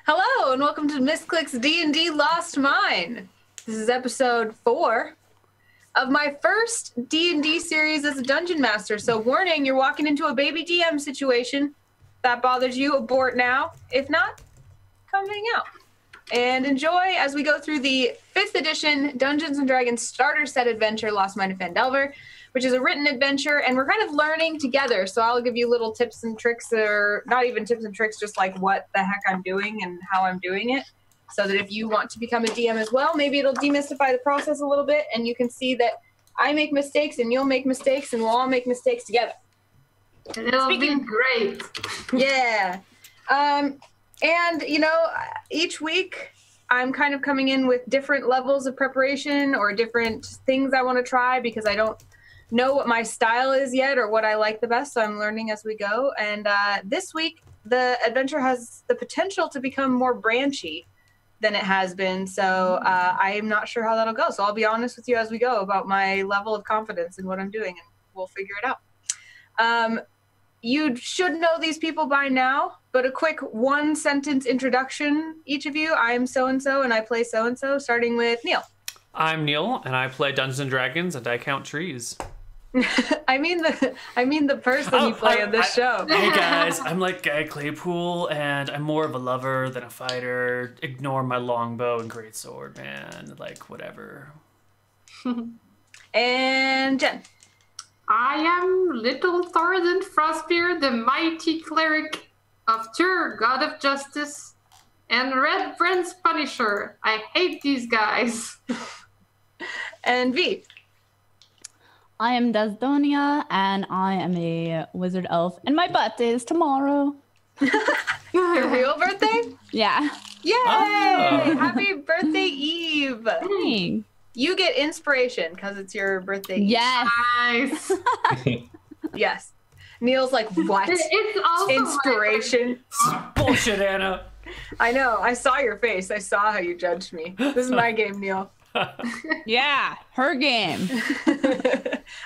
Hello and welcome to Misscliks D&D Lost Mine. This is episode 4 of my first D&D series as a dungeon master. So warning, you're walking into a baby DM situation. If that bothers you, abort now. If not, come hang out. And enjoy as we go through the 5th edition Dungeons & Dragons starter set adventure, Lost Mine of Phandelver, which is a written adventure, and we're kind of learning together. So I'll give you little tips and tricks, or not even tips and tricks, just like what the heck I'm doing and how I'm doing it. So that if you want to become a DM as well, maybe it'll demystify the process a little bit, and you can see that I make mistakes and you'll make mistakes and we'll all make mistakes together. It'll be great. Yeah. And, you know, each week I'm kind of coming in with different levels of preparation or different things I want to try because I don't know what my style is yet or what I like the best, so I'm learning as we go. And this week, the adventure has the potential to become more branchy than it has been, so I am not sure how that'll go. So I'll be honest with you as we go about my level of confidence in what I'm doing, and we'll figure it out. You should know these people by now, but a quick one-sentence introduction, each of you. I am so-and-so, and I play so-and-so, starting with Neil. I'm Neil, and I play Dungeons & Dragons, and I count trees. I mean the person you play in this show. Hey guys, I'm like Guy Claypool, and I'm more of a lover than a fighter. Ignore my longbow and greatsword, man. Like, whatever. And Jen. I am Little Thoradin Frostbeard, the mighty cleric of Tyr, god of justice, and Red Brent's Punisher. I hate these guys. And V. I am Desdonia, and I am a wizard elf, and my birthday is tomorrow. Your real birthday? Yeah. Yay! Oh. Happy birthday eve! Dang. You get inspiration because it's your birthday eve. Yes. Nice. Yes. Neil's like, what? It's also Inspiration? Bullshit, Anna. I know. I saw your face. I saw how you judged me. This is my game, Neil. Yeah, her game.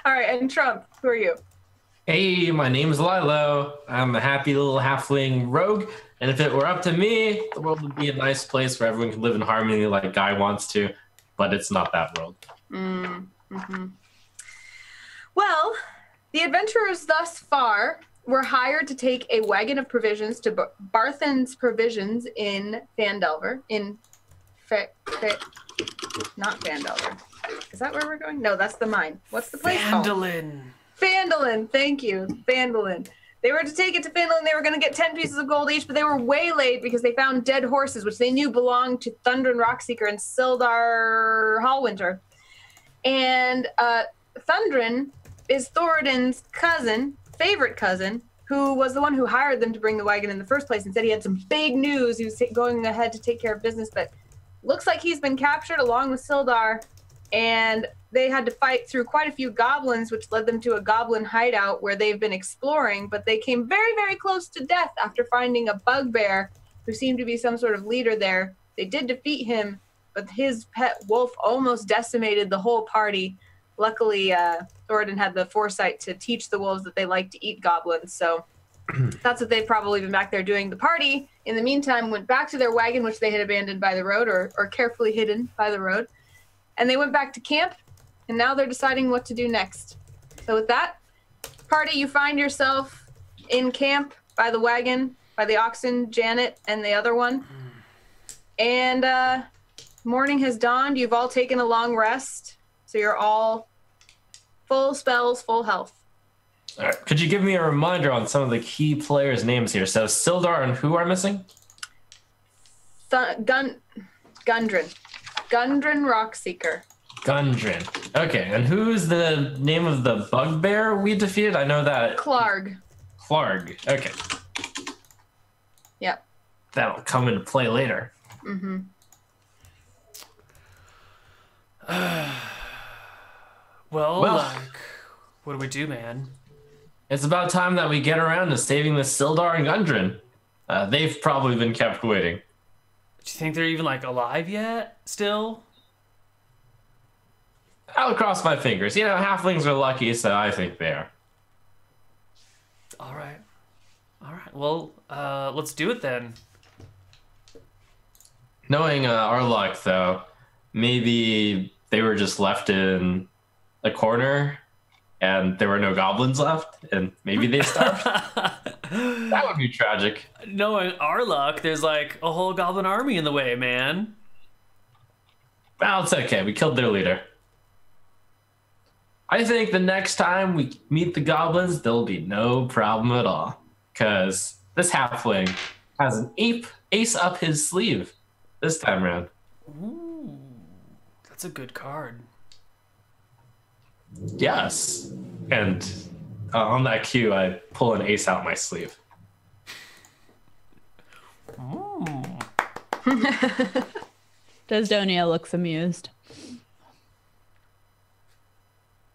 All right, and Trump, who are you? Hey, my name's Lilo. I'm a happy little halfling rogue, and if it were up to me, the world would be a nice place where everyone can live in harmony like Guy wants to, but it's not that world. Mm-hmm. Well, the adventurers thus far were hired to take a wagon of provisions to Barthen's Provisions in Phandelver, not Phandelver. Is that where we're going? No, that's the mine. What's the place called? Phandalin. Thank you. Phandalin. They were to take it to Phandalin. They were going to get 10 pieces of gold each, but they were waylaid because they found dead horses, which they knew belonged to Thundrin Rockseeker and Sildar Hallwinter. And Thundrin is Thoradin's favorite cousin, who was the one who hired them to bring the wagon in the first place and said he had some big news. He was going ahead to take care of business, but looks like he's been captured along with Sildar, and they had to fight through quite a few goblins, which led them to a goblin hideout where they've been exploring, but they came very, very close to death after finding a bugbear who seemed to be some sort of leader there. They did defeat him, but his pet wolf almost decimated the whole party. Luckily, Thoradin had the foresight to teach the wolves that they like to eat goblins, so that's what they've probably been back there doing. The party, in the meantime, went back to their wagon, which they had abandoned by the road or carefully hidden by the road. And they went back to camp, and now they're deciding what to do next. So with that, party, you find yourself in camp by the wagon, by the oxen, Janet, and the other one. And morning has dawned. You've all taken a long rest, so you're all full spells, full health. All right. Could you give me a reminder on some of the key players' names here? So Sildar and who are missing? Gundren Rockseeker. Gundren. Okay, and who's the name of the bugbear we defeated? I know that. Clarg. Okay. Yep. That'll come into play later. Mm-hmm. Well, like, what do we do, man? It's about time that we get around to saving the Sildar and Gundren. They've probably been kept waiting. Do you think they're even, like, alive yet, still? I'll cross my fingers. You know, halflings are lucky, so I think they are. All right. Well, let's do it then. Knowing our luck, though, maybe they were just left in a corner and there were no goblins left, and maybe they starved. That would be tragic. Knowing our luck, there's like a whole goblin army in the way, man. Well, it's okay. We killed their leader. I think the next time we meet the goblins, there'll be no problem at all. Because this halfling has an ace up his sleeve this time around. Ooh, that's a good card. Yes. And on that cue, I pull an ace out my sleeve. Desdonia looks amused.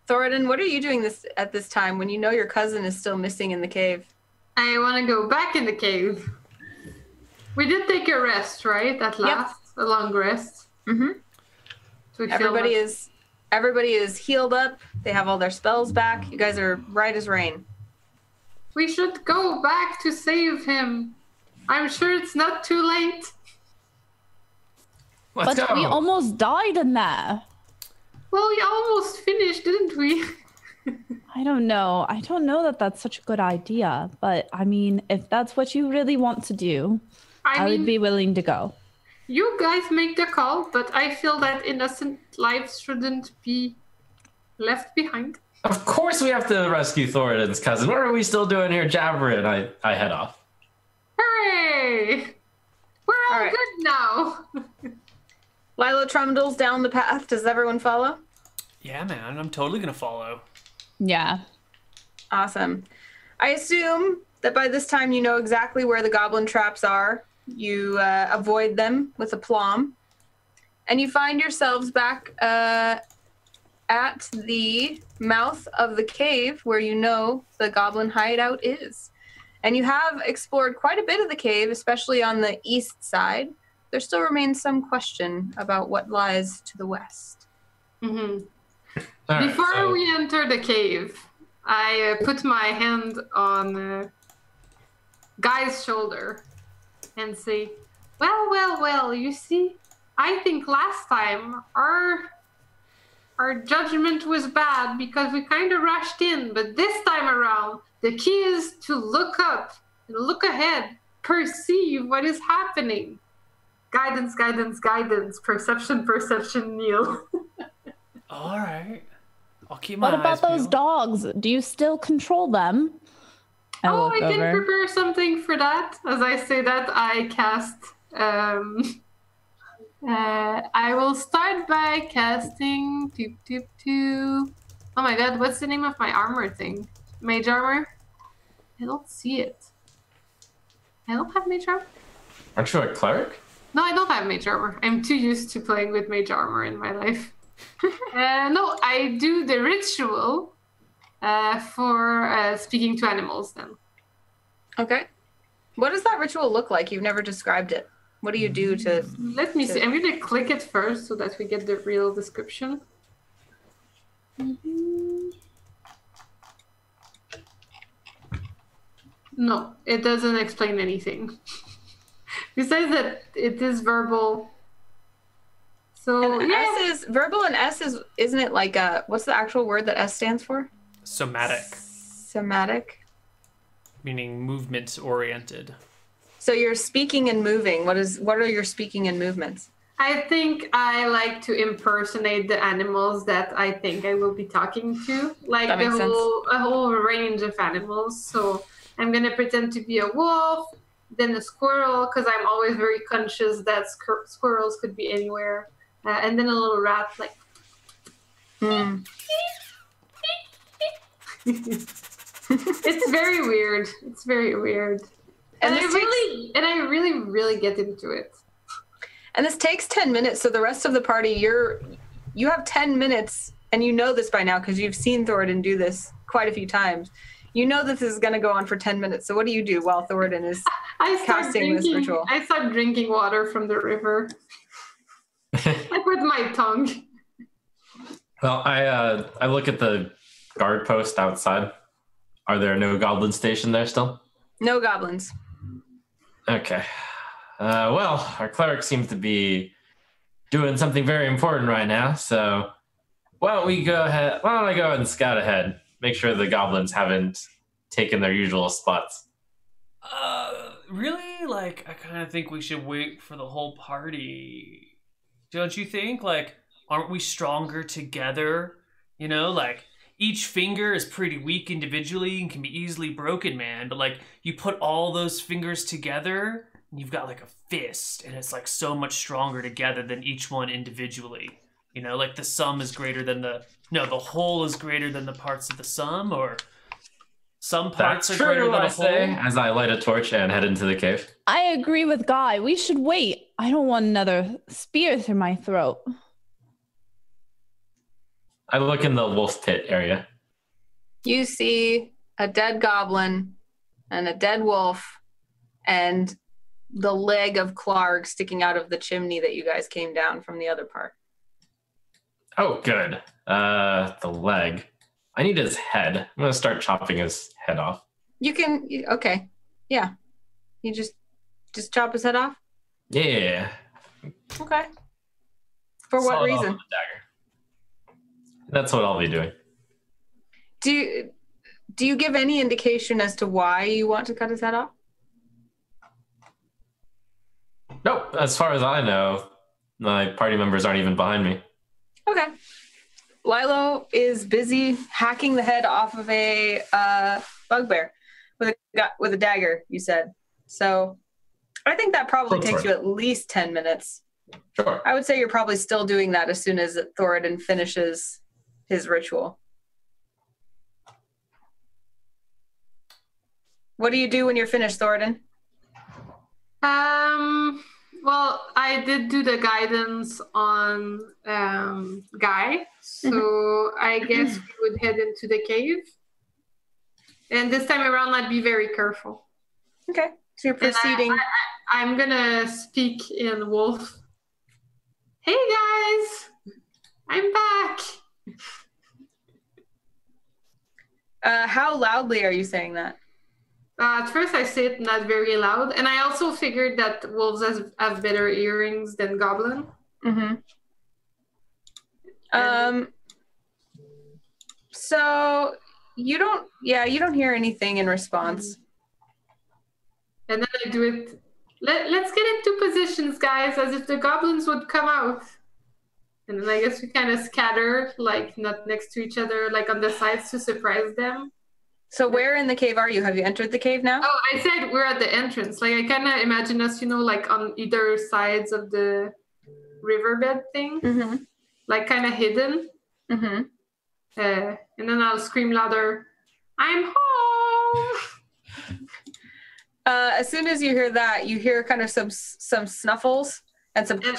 Thoradin, what are you doing at this time when you know your cousin is still missing in the cave? I want to go back in the cave. We did take a rest, right? At last, a long rest. Mm-hmm. Everybody is healed up. They have all their spells back. You guys are right as rain. We should go back to save him. I'm sure it's not too late. Let's But go. we almost died in there. Well, we almost finished, didn't we? I don't know. I don't know that that's such a good idea. But I mean, if that's what you really want to do, I would be willing to go. You guys make the call, but I feel that innocent lives shouldn't be left behind. Of course we have to rescue Thoradin's cousin. What are we still doing here jabbering? I head off. Hooray! We're all right. good now. Lilo trundles down the path. Does everyone follow? Yeah, man, I'm totally gonna follow. Yeah. Awesome. I assume that by this time you know exactly where the goblin traps are. You avoid them with aplomb. And you find yourselves back at the mouth of the cave where you know the goblin hideout is. And you have explored quite a bit of the cave, especially on the east side. There still remains some question about what lies to the west. Mm-hmm. All Before right, so- we enter the cave, I put my hand on Guy's shoulder and say, well, you see, I think last time our judgment was bad because we kind of rushed in, but this time around, the key is to look up, look ahead, perceive what is happening. Guidance, perception, Neil. All right, I'll keep my What eyes about those peeled. dogs? Do you still control them? I can prepare something for that. As I say that, I cast. I will start by casting. Oh my god, what's the name of my armor thing? Mage armor? I don't see it. I don't have mage armor? Aren't you a cleric? No, I don't have mage armor. I'm too used to playing with mage armor in my life. No, I do the ritual for speaking to animals then. Okay. What does that ritual look like? You've never described it. What do you do to... Let me see. I'm going to click it first so that we get the real description. No, it doesn't explain anything. Besides that, it is verbal. So, And yeah. S is... Verbal and S is... Isn't it like a... What's the actual word that S stands for? Somatic, Somatic. meaning movement oriented. So you're speaking and moving. What are your speaking and movements? I think I like to impersonate the animals that I think I will be talking to, like That makes a whole range of animals. So I'm gonna pretend to be a wolf, then a squirrel, because I'm always very conscious that squirrels could be anywhere, and then a little rat, like. It's very weird. It's very weird. And I really get into it. And this takes 10 minutes, so the rest of the party, you have 10 minutes, and you know this by now because you've seen Thoradin do this quite a few times. You know this is going to go on for 10 minutes, so what do you do while Thoradin is casting this ritual? I start drinking water from the river. Like with my tongue. Well, I look at the guard post outside. Are there no goblins stationed there still? No goblins. Okay. Well, our cleric seems to be doing something very important right now, so why don't I go ahead and scout ahead, make sure the goblins haven't taken their usual spots. Really? Like, I kind of think we should wait for the whole party. Don't you think? Like, aren't we stronger together? You know, like, each finger is pretty weak individually and can be easily broken, man. But, like, you put all those fingers together, and you've got, like, a fist. And it's, like, so much stronger together than each one individually. You know, like, the sum is greater than the whole is greater than the parts of the sum, or... Some parts are greater than a whole. As I light a torch and head into the cave. I agree with Guy. We should wait. I don't want another spear through my throat. I look in the wolf pit area. You see a dead goblin and a dead wolf and the leg of Clark sticking out of the chimney that you guys came down from the other part. Oh, good. The leg. I need his head. I'm going to start chopping his head off. You can, okay. Yeah. You just chop his head off? Yeah. Okay. For what reason? With the dagger. That's what I'll be doing. Do you give any indication as to why you want to cut his head off? Nope. As far as I know, my party members aren't even behind me. Okay. Lilo is busy hacking the head off of a bugbear with a dagger, you said. So I think that probably takes you at least 10 minutes. Sure. I would say you're probably still doing that as soon as Thoradin finishes his ritual. What do you do when you're finished, Thoradin? Well, I did do the guidance on Guy, so I guess we would head into the cave. And this time around, I'd be very careful. Okay, so you're proceeding. I'm gonna speak in wolf. Hey guys, I'm back. How loudly are you saying that? At first, I say it not very loud, and I also figured that wolves have better earrings than goblin. Mm-hmm. So you don't hear anything in response. And then I do it. Let's get into positions, guys, as if the goblins would come out. And then I guess we kind of scatter, like not next to each other, like on the sides to surprise them. So where in the cave are you? Have you entered the cave now? Oh, I said we're at the entrance. Like I kind of imagine us, like on either sides of the riverbed thing, like kind of hidden. Mm-hmm. And then I'll scream louder, "I'm home!" As soon as you hear that, you hear kind of some snuffles and some. And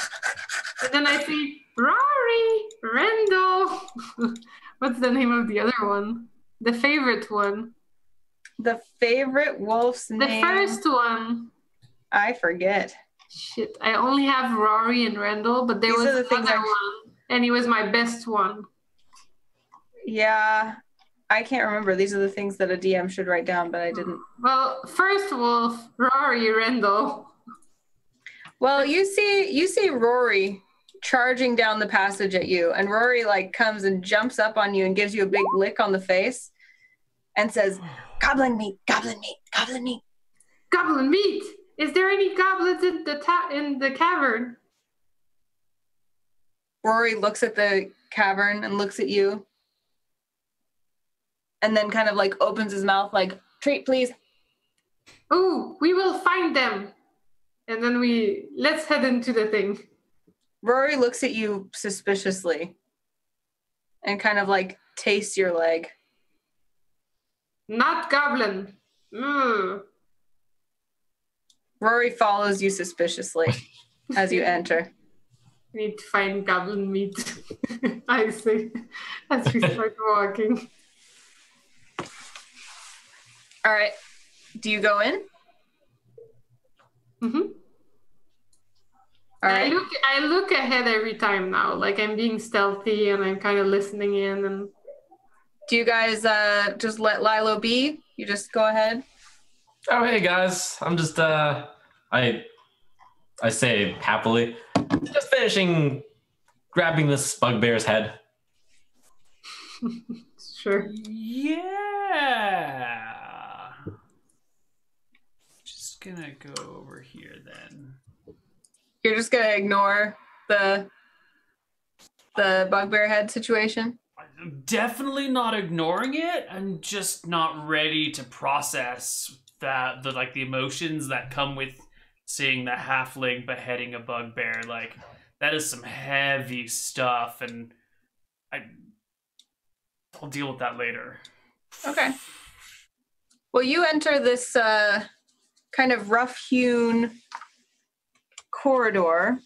then I see Rory, Rendell. What's the name of the other one? The favorite one. The favorite wolf's name. The first one. I forget. Shit, I only have Rory and Rendell, but there was another one, and he was my best one. Yeah, I can't remember. These are the things that a DM should write down, but I didn't. Well, first wolf, Rory, Rendell. Well, you see Rory charging down the passage at you, and Rory comes and jumps up on you and gives you a big lick on the face and says, "Goblin meat, goblin meat, goblin meat." Goblin meat? Is there any goblins in the cavern? Rory looks at the cavern and looks at you and then kind of opens his mouth "Treat, please." "Oh, we will find them." And then let's head into the thing. Rory looks at you suspiciously and kind of tastes your leg. "Not goblin." Rory follows you suspiciously as you enter. We need to find goblin meat. I see. As we start walking. All right. Do you go in? Mm-hmm. All right. I look ahead every time now. I'm being stealthy and I'm kind of listening in. And do you guys just let Lilo be? You just go ahead? Oh, hey guys. I'm just I I say happily. Just finishing grabbing this bugbear's head. Sure. Yeah. Just gonna go over here then. You're just gonna ignore the bugbear head situation? I'm definitely not ignoring it. I'm just not ready to process the emotions that come with seeing the halfling beheading a bugbear. Like, that is some heavy stuff, and I'll deal with that later. Okay. Well, you enter this kind of rough-hewn corridor,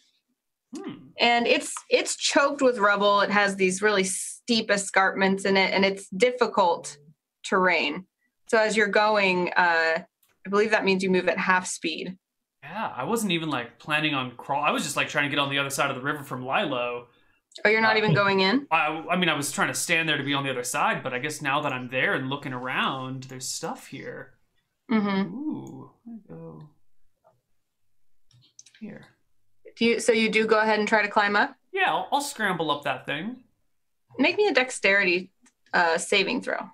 and it's choked with rubble. It has these really steep escarpments in it, and it's difficult terrain. So as you're going, I believe that means you move at half speed. Yeah, I wasn't even planning on crawl. I was just trying to get on the other side of the river from Lilo. Oh, you're not even going in? I mean, I was trying to stand there to be on the other side, but I guess now that I'm there and looking around, there's stuff here. Mm-hmm. Ooh, I go here. So you do go ahead and try to climb up? Yeah, I'll scramble up that thing. Make me a dexterity saving throw.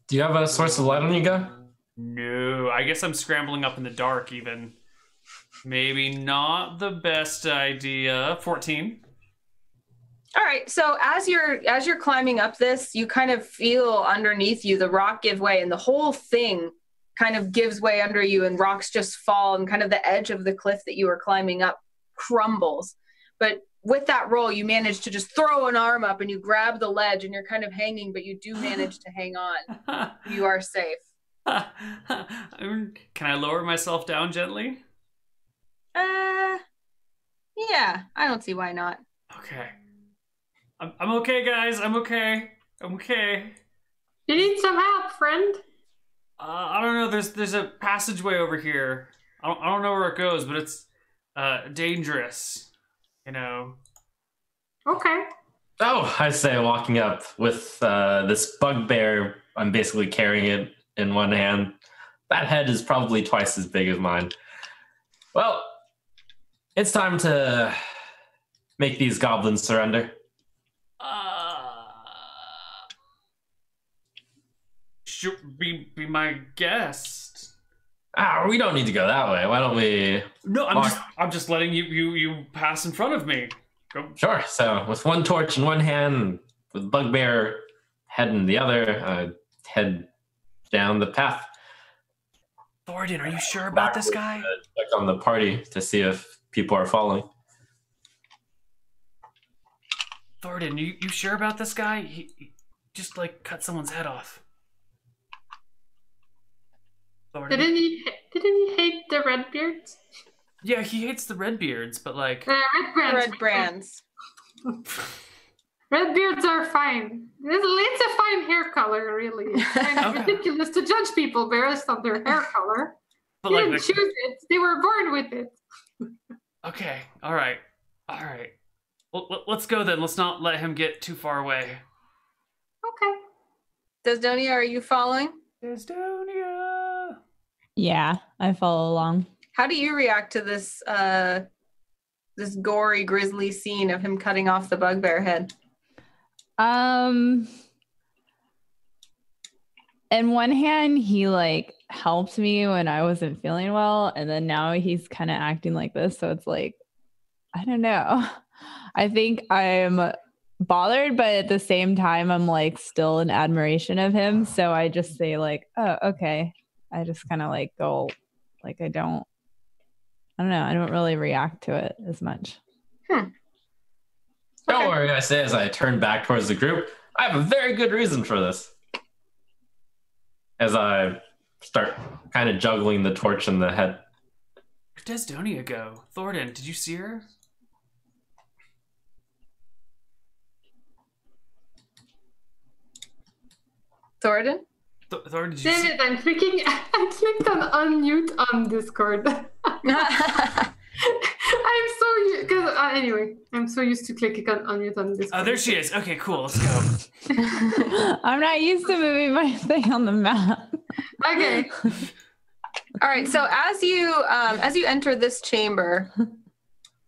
Do you have a source of light on you, guy? No, I guess I'm scrambling up in the dark even. Maybe not the best idea. 14. All right, so as you're climbing up this, you kind of feel underneath you the rock give way, and the whole thing kind of gives way under you, and rocks just fall, and kind of the edge of the cliff that you were climbing up crumbles. But with that roll, you manage to just throw an arm up, and you grab the ledge, and you're kind of hanging, but you do manage to hang on. You are safe. Can I lower myself down gently? Yeah, I don't see why not. Okay. I'm okay, guys. I'm okay. You need some help, friend? I don't know. There's a passageway over here. I don't know where it goes, but it's dangerous. You know. Okay. Oh, I say, walking up with this bugbear. I'm basically carrying it in one hand. That head is probably twice as big as mine. Well, it's time to make these goblins surrender. Should be my guest. We don't need to go that way. Why don't we? No, I'm just letting you pass in front of me. Go. Sure. So with one torch in one hand, with bugbear head in the other, head down the path. Thornton, are you sure about this guy? Check on the party to see if people are following. Thornton, you sure about this guy? He just cut someone's head off. Thornton. Didn't he hate the Redbeards? Yeah, he hates the Redbeards, but Red brands. Redbeards are fine. It's a fine hair color, really. It's kind of ridiculous to judge people based on their hair color. But they didn't choose it; they were born with it. Okay, all right. Well, let's go then. Let's not let him get too far away. Okay. Desdonia, are you following? Desdonia. Yeah, I follow along. How do you react to this this gory, grisly scene of him cutting off the bugbear head? In one hand, he helped me when I wasn't feeling well, and then now he's kind of acting like this, so it's I don't know. I think I'm bothered, but at the same time, I'm still in admiration of him, so I just say oh, okay. I just kind of go I don't know. I don't really react to it as much. Don't worry, I say as I turn back towards the group. I have a very good reason for this. As I start kind of juggling the torch in the head. Where'd Desdonia go? Thornton, did you see her? Thornton? Thornton, did you see? David, I clicked on unmute on Discord. I'm so used to clicking on unmute on Discord. Oh, there she is. Okay, cool. Let's go. I'm not used to moving my thing on the map. Okay. All right. So as you enter this chamber,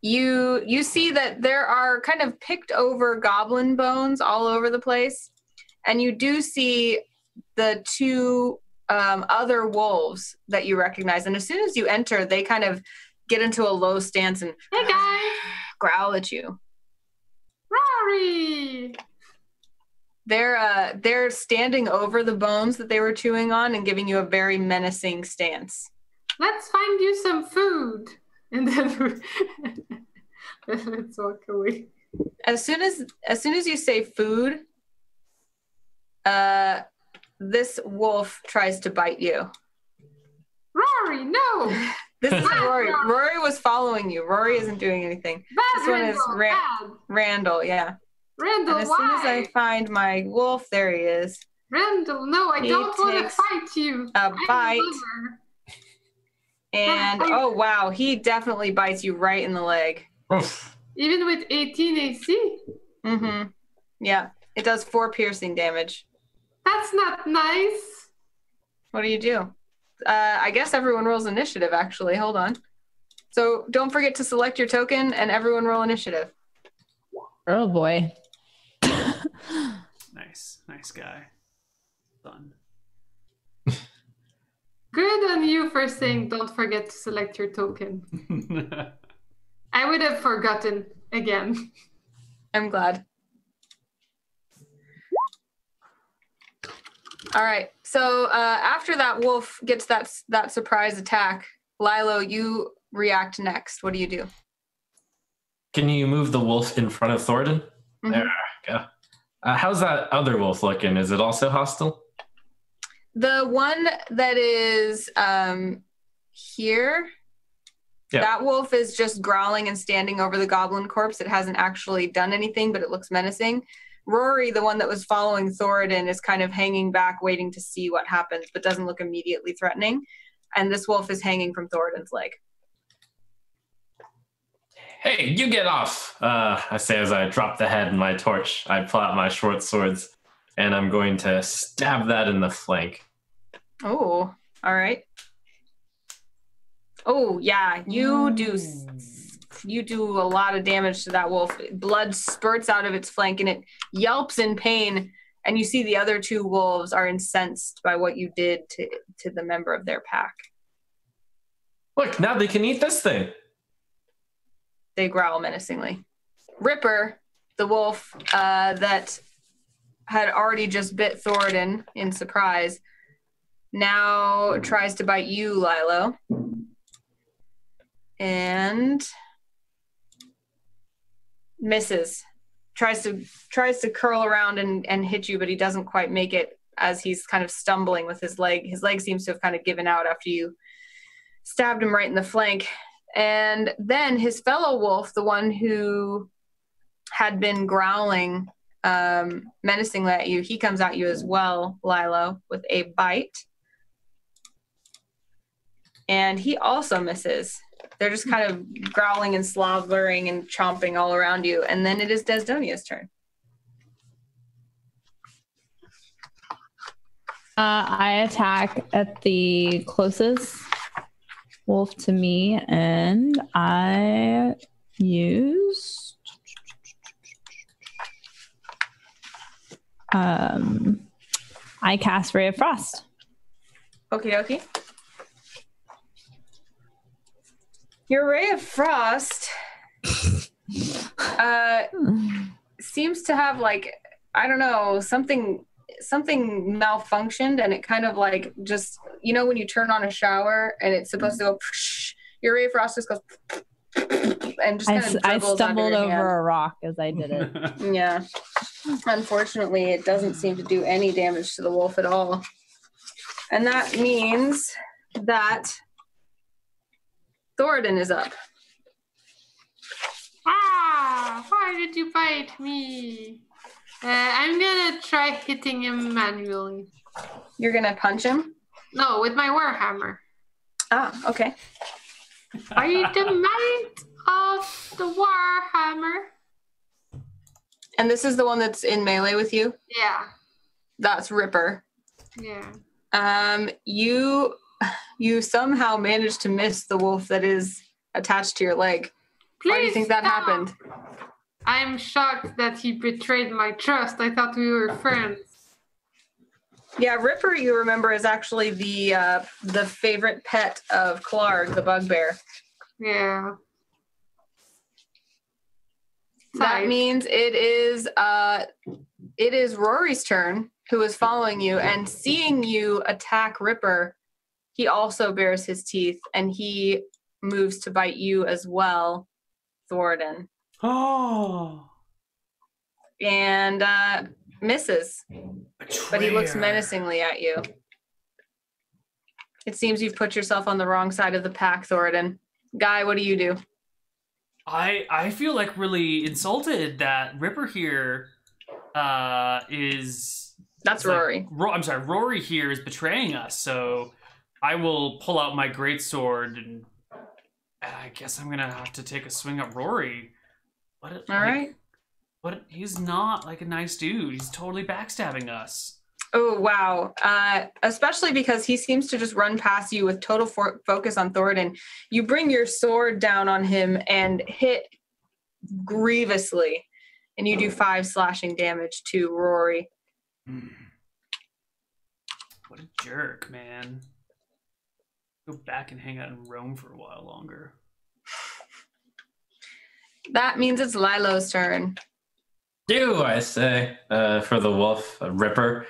you see that there are kind of picked over goblin bones all over the place, and you do see the two other wolves that you recognize. And as soon as you enter, they kind of get into a low stance and hey guys, growl at you. Rory. They're standing over the bones that they were chewing on and giving you a very menacing stance. Let's find you some food, and then let's walk away. As soon as you say food, this wolf tries to bite you. Rory, no. This is Rory. Rory was following you. Rory isn't doing anything. Bad This one Randall, is Randall, yeah. Randall, And as why? soon as I find my wolf, there he is. Randall, no, I don't want to takes fight you. a bite. And oh wow, he definitely bites you right in the leg. Even with 18 AC? Mm-hmm. Yeah. It does 4 piercing damage. That's not nice. What do? I guess everyone rolls initiative, actually. Hold on. So don't forget to select your token and everyone roll initiative. Oh boy. Nice guy. Done. Good on you for saying don't forget to select your token. I would have forgotten again. I'm glad. All right. So after that wolf gets that surprise attack, Lilo, you react next. What do you do? Can you move the wolf in front of Thornton? Mm-hmm. There we go. How's that other wolf looking? Is it also hostile? The one that is here, that wolf is just growling and standing over the goblin corpse. It hasn't actually done anything, but it looks menacing. Rory, the one that was following Thoradin, is kind of hanging back, waiting to see what happens, but doesn't look immediately threatening. And this wolf is hanging from Thoradin's leg. Hey, you get off! I say as I drop the head in my torch. I pull out my short swords, and I'm going to stab that in the flank. Oh, all right. Oh, yeah, you do a lot of damage to that wolf. Blood spurts out of its flank, and it yelps in pain. And you see the other 2 wolves are incensed by what you did to the member of their pack. Look, now they can eat this thing. They growl menacingly. Ripper, the wolf that had already just bit Thoradin in surprise, now tries to bite you, Lilo. And misses. Tries to curl around and hit you, but he doesn't quite make it as he's kind of stumbling with his leg. His leg seems to have kind of given out after you stabbed him right in the flank. And then his fellow wolf, the one who had been growling menacingly at you, he comes at you as well, Lilo, with a bite. And he also misses. They're just kind of growling and slobbering and chomping all around you. And then it is Desdonia's turn. I attack at the closest wolf to me, and I use I cast Ray of Frost. Okie dokie. Your Ray of Frost seems to have, like, I don't know, something malfunctioned, and it kind of like just, you know, when you turn on a shower and it's supposed to go, your Ray of Frost just goes and just kind of I stumbled over a rock as I did it. Yeah. Unfortunately, it doesn't seem to do any damage to the wolf at all. And that means that Thoradin is up. Why did you bite me? I'm gonna try hitting him manually. You're gonna punch him? No, with my warhammer. Ah, okay. By the might of the warhammer. And this is the one that's in melee with you? Yeah. That's Ripper. Yeah. You you somehow managed to miss the wolf that is attached to your leg. Why do you think that happened? I'm shocked that he betrayed my trust. I thought we were friends. Yeah, Ripper, you remember, is actually the favorite pet of Clark, the bugbear. Yeah. That means it is Rory's turn, who is following you, and seeing you attack Ripper, he also bares his teeth, and he moves to bite you as well, Thornton. Oh. And misses. Betrayer. But he looks menacingly at you. It seems you've put yourself on the wrong side of the pack, Thornton. Guy, what do you do? I feel like really insulted that Ripper here is... That's Rory. I'm sorry, Rory here is betraying us, so I will pull out my greatsword and I guess I'm gonna have to take a swing at Rory. All right. But he's not like a nice dude. He's totally backstabbing us. Oh, wow. Especially because he seems to just run past you with total focus on Thornton. You bring your sword down on him and hit grievously. And you do 5 slashing damage to Rory. What a jerk, man. Go back and hang out in Rome for a while longer. That means it's Lilo's turn. Do I say for the wolf, Ripper?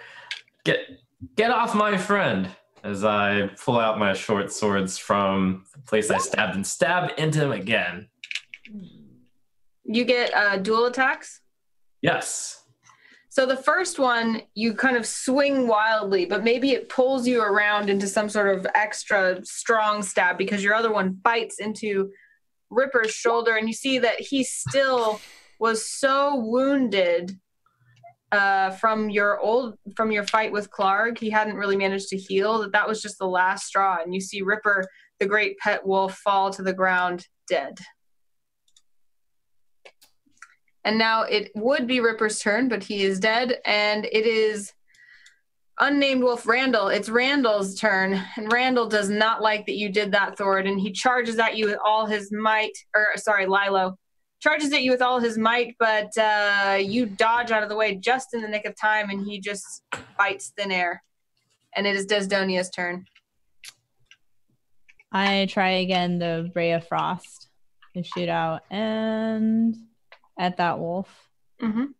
Get off my friend, as I pull out my short swords from the place I stabbed and stab into him again. You get dual attacks? Yes. So the first one, you kind of swing wildly, but maybe it pulls you around into some sort of extra strong stab because your other one bites into Ripper's shoulder, and you see that he still was so wounded from your fight with Clark. He hadn't really managed to heal. That was just the last straw, and you see Ripper, the great pet wolf, fall to the ground dead. And now it would be Ripper's turn, but he is dead, and it is unnamed wolf Randall. It's Randall's turn, and Randall does not like that you did that, Thord, and he charges at you with all his might, Lilo. Charges at you with all his might, but you dodge out of the way just in the nick of time, and he just bites thin air. And it is Desdonia's turn. I try again the Ray of Frost to shoot out and at that wolf. Mm-hmm.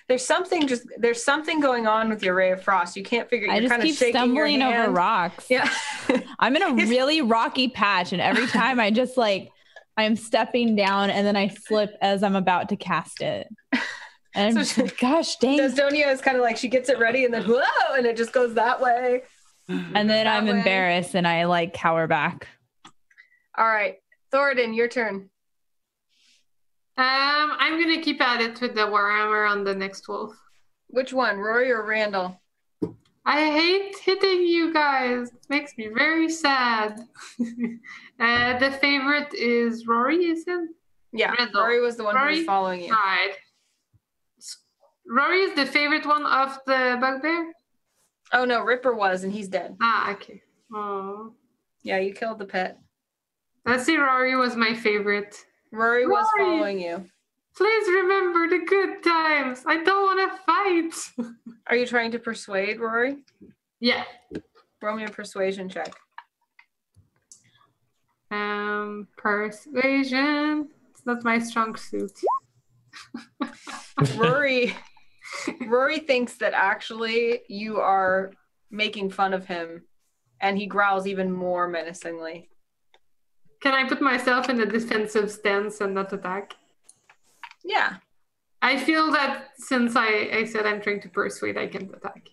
There's something going on with your Ray of Frost. You can't figure. I just keep stumbling over rocks. Yeah, I'm in a really rocky patch, and every time I'm stepping down, and then I slip as I'm about to cast it. And gosh dang. Desdonia is kind of like she gets it ready, and then whoa, and it just goes that way. And then I'm embarrassed, and I cower back. All right, Thornton, your turn. I'm gonna keep at it with the warhammer on the next wolf. Which one, Rory or Randall? I hate hitting you guys. It makes me very sad. The favorite is Rory, is it? Yeah, Randall. Rory was the one who was following you. All right. Rory is the favorite one of the bugbear? Oh no, Ripper was, and he's dead. Ah, okay. Oh. Yeah, you killed the pet. Let's see, Rory was my favorite. Rory was following you. Please remember the good times. I don't want to fight. Are you trying to persuade Rory? Yeah. Roll me a persuasion check. Persuasion. It's not my strong suit. Rory thinks that actually you are making fun of him, and he growls even more menacingly. Can I put myself in a defensive stance and not attack? Yeah. I feel that since I said I'm trying to persuade, I can attack.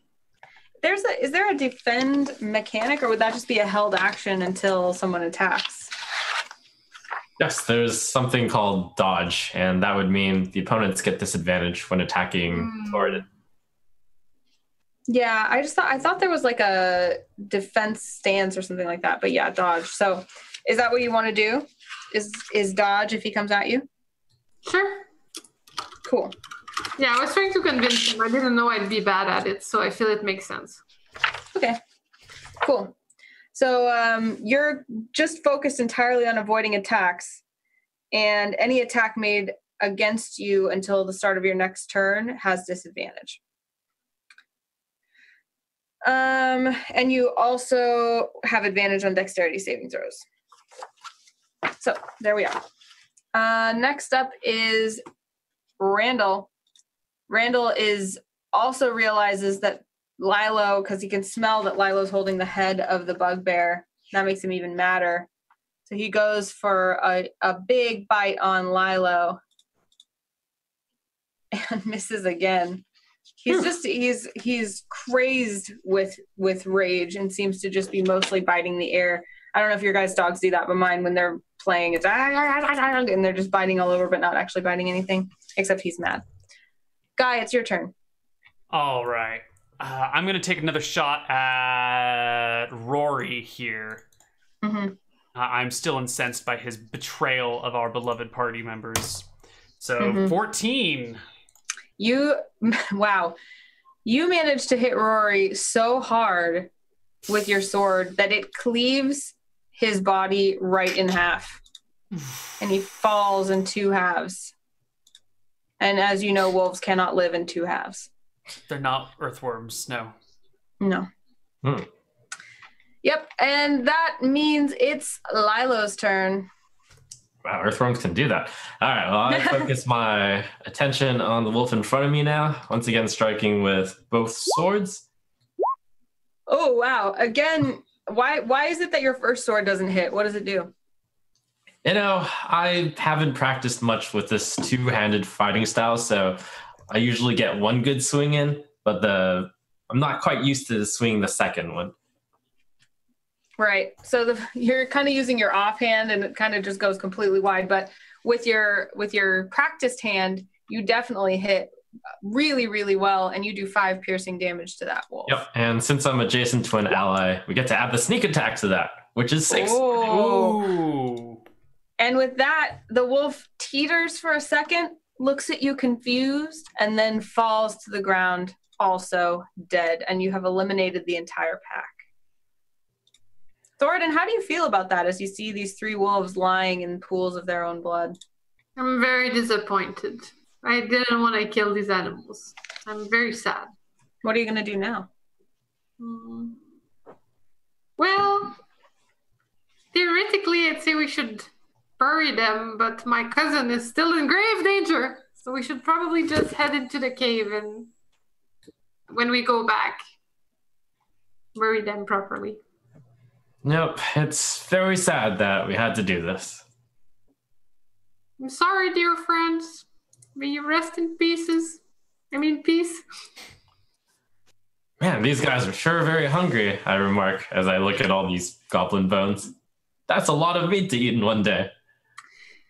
Is there a defend mechanic, or would that just be a held action until someone attacks? Yes, there's something called dodge, and that would mean the opponents get disadvantage when attacking Thornton. Yeah, I thought there was like a defense stance or something like that, but yeah, dodge. So is that what you want to do? Is dodge if he comes at you? Sure. Cool. Yeah, I was trying to convince him. I didn't know I'd be bad at it, so I feel it makes sense. Okay, cool. So you're just focused entirely on avoiding attacks, and any attack made against you until the start of your next turn has disadvantage. And you also have advantage on dexterity saving throws. So there we are. Next up is Randall. Randall also realizes that Lilo, because he can smell that Lilo's holding the head of the bugbear. That makes him even madder. So he goes for a big bite on Lilo and misses again. He's crazed with rage and seems to just be mostly biting the air. I don't know if your guys' dogs do that, but mine, when they're playing, it's and they're just biting all over, but not actually biting anything, except he's mad. Guy, it's your turn. All right. I'm going to take another shot at Rory here. Mm-hmm. I'm still incensed by his betrayal of our beloved party members. So 14. Wow. You managed to hit Rory so hard with your sword that it cleaves his body right in half. And he falls in two halves. And as you know, wolves cannot live in two halves. They're not earthworms, no. No. Yep, and that means it's Lilo's turn. Wow, earthworms can do that. All right, well, I focus my attention on the wolf in front of me now. Once again, striking with both swords. Oh, wow. Again, why is it that your first sword doesn't hit? What does it do? You know, I haven't practiced much with this two-handed fighting style, so I usually get one good swing in, but I'm not quite used to swinging the second one. Right. So you're kind of using your offhand, and it kind of just goes completely wide. But with your practiced hand, you definitely hit really, really well, and you do 5 piercing damage to that wolf. Yep. And since I'm adjacent to an ally, we get to add the sneak attack to that, which is 6. Ooh. And with that, the wolf teeters for a second, looks at you confused, and then falls to the ground, also dead. And you have eliminated the entire pack. Thoradin, how do you feel about that as you see these 3 wolves lying in pools of their own blood? I'm very disappointed. I didn't want to kill these animals. I'm very sad. What are you going to do now? Well, theoretically, I'd say we should bury them, but my cousin is still in grave danger. So we should probably just head into the cave and when we go back, bury them properly. Nope, it's very sad that we had to do this. I'm sorry, dear friends. May you rest in peace. Man, these guys are sure very hungry, I remark as I look at all these goblin bones. That's a lot of meat to eat in one day.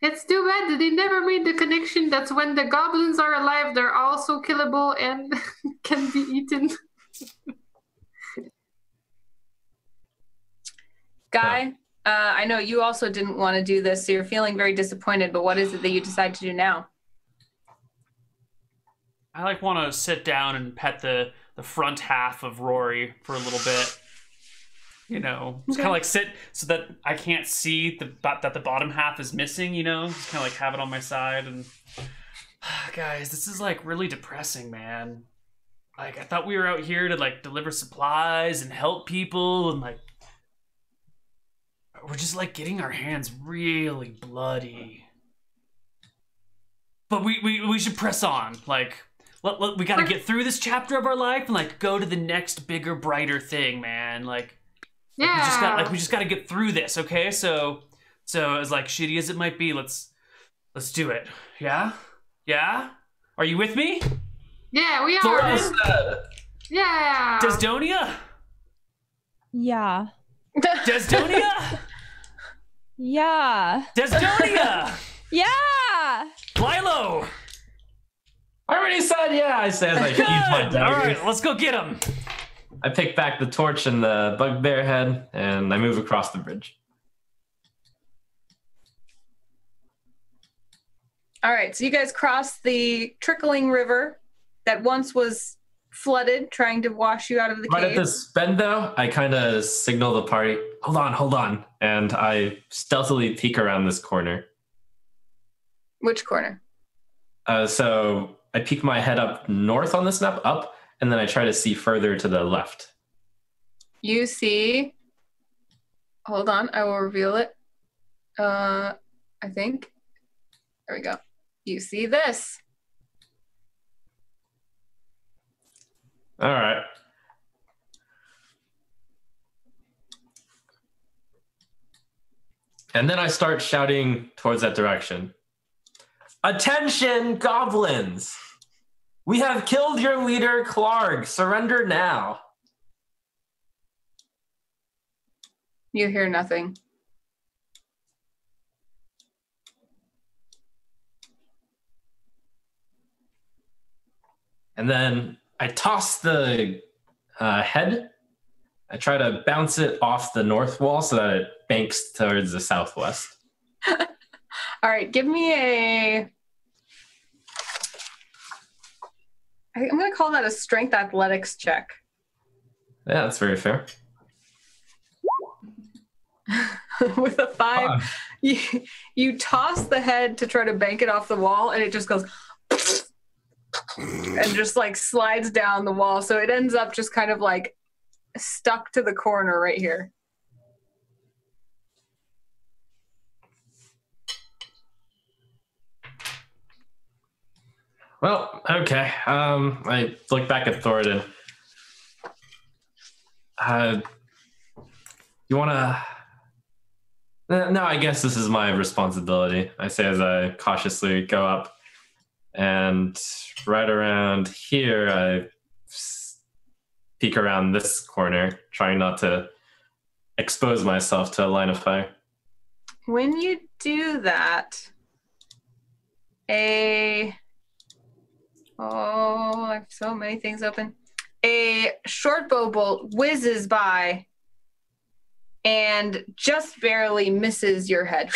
It's too bad that they never made the connection that when the goblins are alive, they're also killable and can be eaten. Guy, I know you also didn't want to do this, so you're feeling very disappointed, but what is it that you decide to do now? I want to sit down and pet the front half of Rory for a little bit. You know, just kind of sit so that I can't see that the bottom half is missing, just kind of have it on my side. And guys, this is really depressing, man. I thought we were out here to deliver supplies and help people, and we're just getting our hands really bloody. But we should press on. We got to get through this chapter of our life and go to the next bigger, brighter thing, man. Yeah. We just got to get through this, okay? So as shitty as it might be, let's do it. Yeah? Yeah? Are you with me? Yeah, we are. Thoradin? Yeah. Desdonia? Yeah. Desdonia? Yeah. Desdonia! Yeah. Lilo! I already said yeah, I say as I use my dagger. All right, let's go get him. I pick back the torch and the bugbear head, and I move across the bridge. All right, so you guys cross the trickling river that once was flooded, trying to wash you out of the Right cave. at this bend, though, I kind of signal the party, hold on. And I stealthily peek around this corner. Which corner? So I peek my head up north on this map, up, and then I try to see further to the left. You see... Hold on, I will reveal it. I think. There we go. You see this. All right. And then I start shouting towards that direction. Attention, goblins! We have killed your leader, Clark. Surrender now. You hear nothing. And then I toss the head. I try to bounce it off the north wall so that it banks towards the southwest. All right, give me a... I'm going to call that a strength athletics check. Yeah, that's very fair. With a 5, you toss the head to try to bank it off the wall, and it just goes... and just like slides down the wall. So it ends up just kind of like stuck to the corner right here. Well, okay. I look back at Thoradin. You want to... No, I guess this is my responsibility, I say as I cautiously go up. And right around here, I peek around this corner, trying not to expose myself to a line of fire. When you do that, I have so many things open. A short bow bolt whizzes by and just barely misses your head.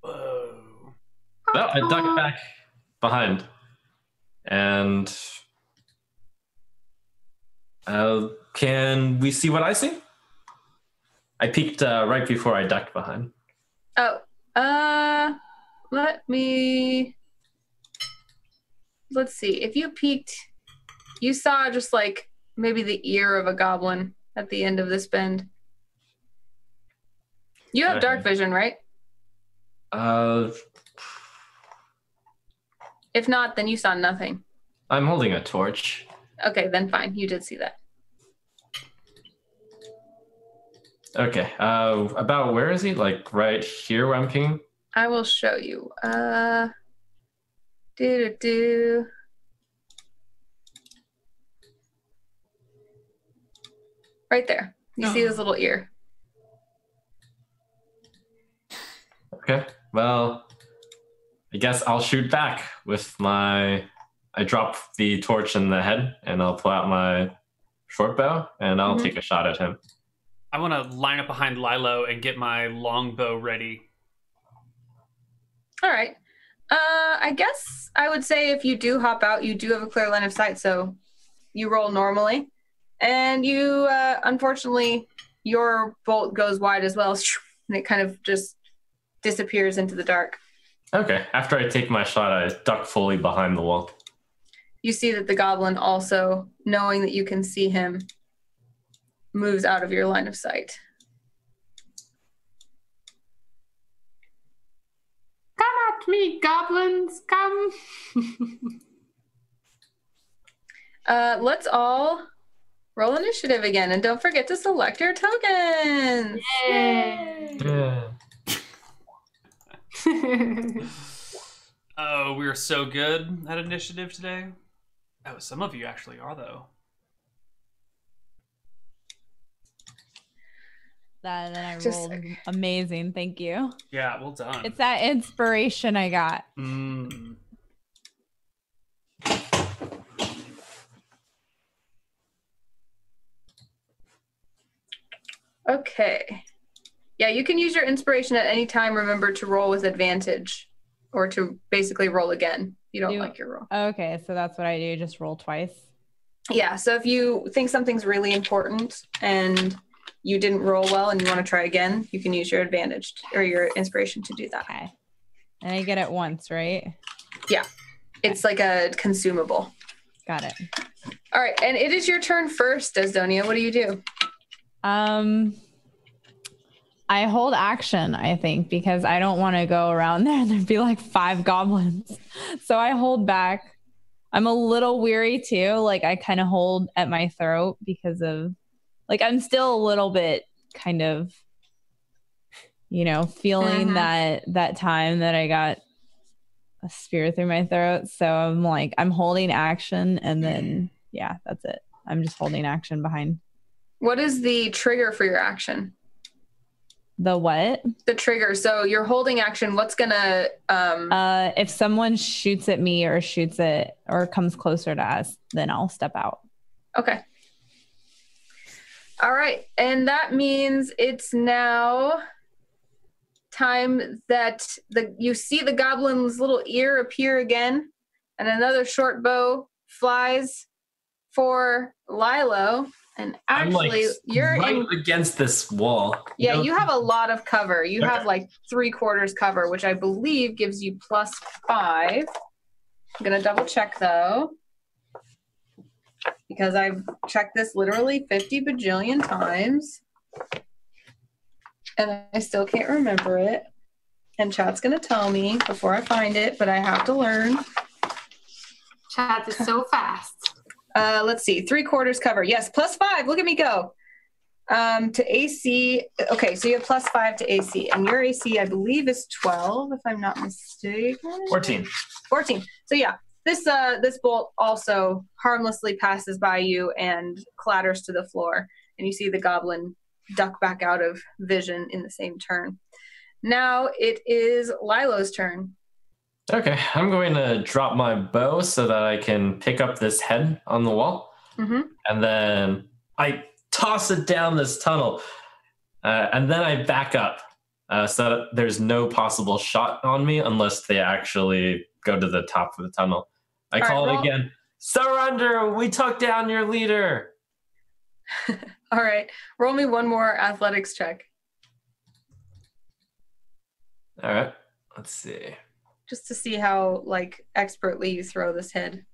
Whoa. Well, I duck back behind. And can we see what I see? I peeked right before I ducked behind. Let's see. If you peeked, you saw just like maybe the ear of a goblin at the end of this bend. You have dark vision, right? If not, then you saw nothing. I'm holding a torch. Okay, then fine. You did see that. Okay. About where is he? Like right here where I'm pinging? I will show you. Right there. You see his little ear. Okay. Well, I guess I'll shoot back with my... I drop the torch in the head, and I'll pull out my short bow, and I'll take a shot at him. I want to line up behind Lilo and get my longbow ready. All right. I guess I would say if you do hop out, you do have a clear line of sight, so you roll normally. And you, unfortunately, your bolt goes wide as well, and it kind of just disappears into the dark. Okay. After I take my shot, I duck fully behind the wall. You see that the goblin also, knowing that you can see him, moves out of your line of sight. Come at me, goblins, come. Let's all roll initiative again, and don't forget to select your tokens. Yay. Yeah. Oh, we are so good at initiative today. Oh, some of you actually are, though. Then I rolled amazing. Thank you. Yeah, well done. It's that inspiration I got. Okay. Yeah, you can use your inspiration at any time. Remember to roll with advantage or to basically roll again. You don't like your roll. Okay, so that's what I do. Just roll twice. Yeah, so if you think something's really important and you didn't roll well and you want to try again, you can use your advantage or your inspiration to do that. Okay. And I get it once, right? Yeah. It's like a consumable. Got it. All right, and it is your turn first, Desdonia. What do you do? I hold action, I think, because I don't want to go around there and there'd be like 5 goblins. So I hold back. I'm a little weary too. Like I kind of hold at my throat because of like I'm still a little bit kind of, feeling that time that I got a spear through my throat. So I'm holding action and then that's it. I'm just holding action behind. What is the trigger for your action? The what? The trigger. So you're holding action. What's gonna if someone shoots at me or shoots it or comes closer to us, then I'll step out. Okay. All right. And that means it's now time that you see the goblin's little ear appear again, and another short bow flies for Lilo. And actually, you're right against this wall. Yeah, you have a lot of cover. You have like 3/4 cover, which I believe gives you +5. I'm gonna double check though, because I've checked this literally 50 bajillion times, and I still can't remember it. And chat's gonna tell me before I find it, but I have to learn. Chat is so fast. Let's see, 3/4 cover. Yes, +5. Look at me go. To AC. Okay, so you have +5 to AC, and your AC, I believe, is 12, if I'm not mistaken. 14. 14. So yeah, this bolt also harmlessly passes by you and clatters to the floor, and you see the goblin duck back out of vision in the same turn. Now it is Lilo's turn. Okay, I'm going to drop my bow so that I can pick up this head on the wall. Mm-hmm. And then I toss it down this tunnel. And then I back up so that there's no possible shot on me unless they actually go to the top of the tunnel. I call it again. Surrender! We took down your leader! All right. Roll me one more athletics check. All right. Let's see. Just to see how expertly you throw this head.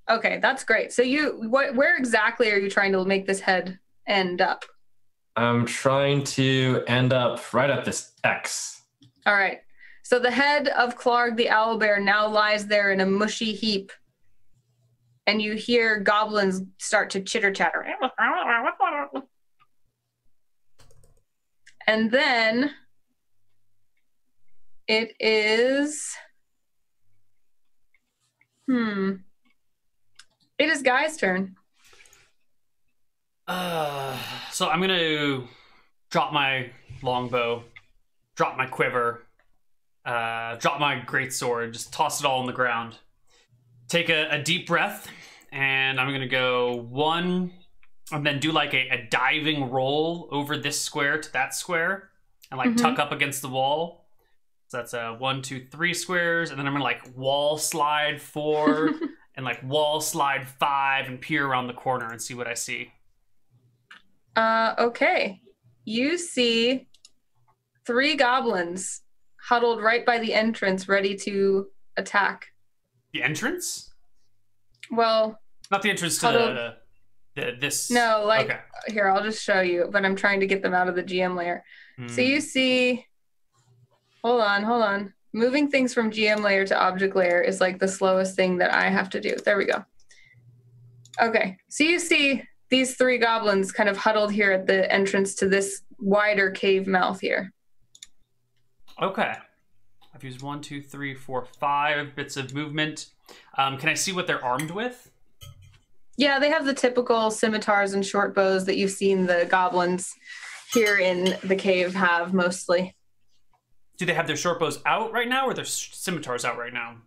Okay, that's great. So where exactly are you trying to make this head end up? I'm trying to end up right at this X. All right. So the head of Clark the owlbear now lies there in a mushy heap. And you hear goblins start to chitter-chatter. And then it is... It is Guy's turn. So I'm going to drop my longbow, drop my quiver, drop my greatsword, just toss it all on the ground. Take a deep breath, and I'm going to go 1, and then do a diving roll over this square to that square, and tuck up against the wall. So that's 1, 2, 3 squares, and then I'm going to wall slide 4, and wall slide 5, and peer around the corner and see what I see. Okay. You see 3 goblins huddled right by the entrance, ready to attack. The entrance? Well, not the entrance to this. No, okay. Here, I'll just show you, but I'm trying to get them out of the GM layer. So you see, hold on. Moving things from GM layer to object layer is the slowest thing that I have to do. There we go. Okay, so you see these 3 goblins kind of huddled here at the entrance to this wider cave mouth here. Okay. I've used 1, 2, 3, 4, 5 bits of movement. Can I see what they're armed with? Yeah, they have the typical scimitars and short bows that you've seen the goblins here in the cave have mostly. Do they have their short bows out right now, or their scimitars out right now?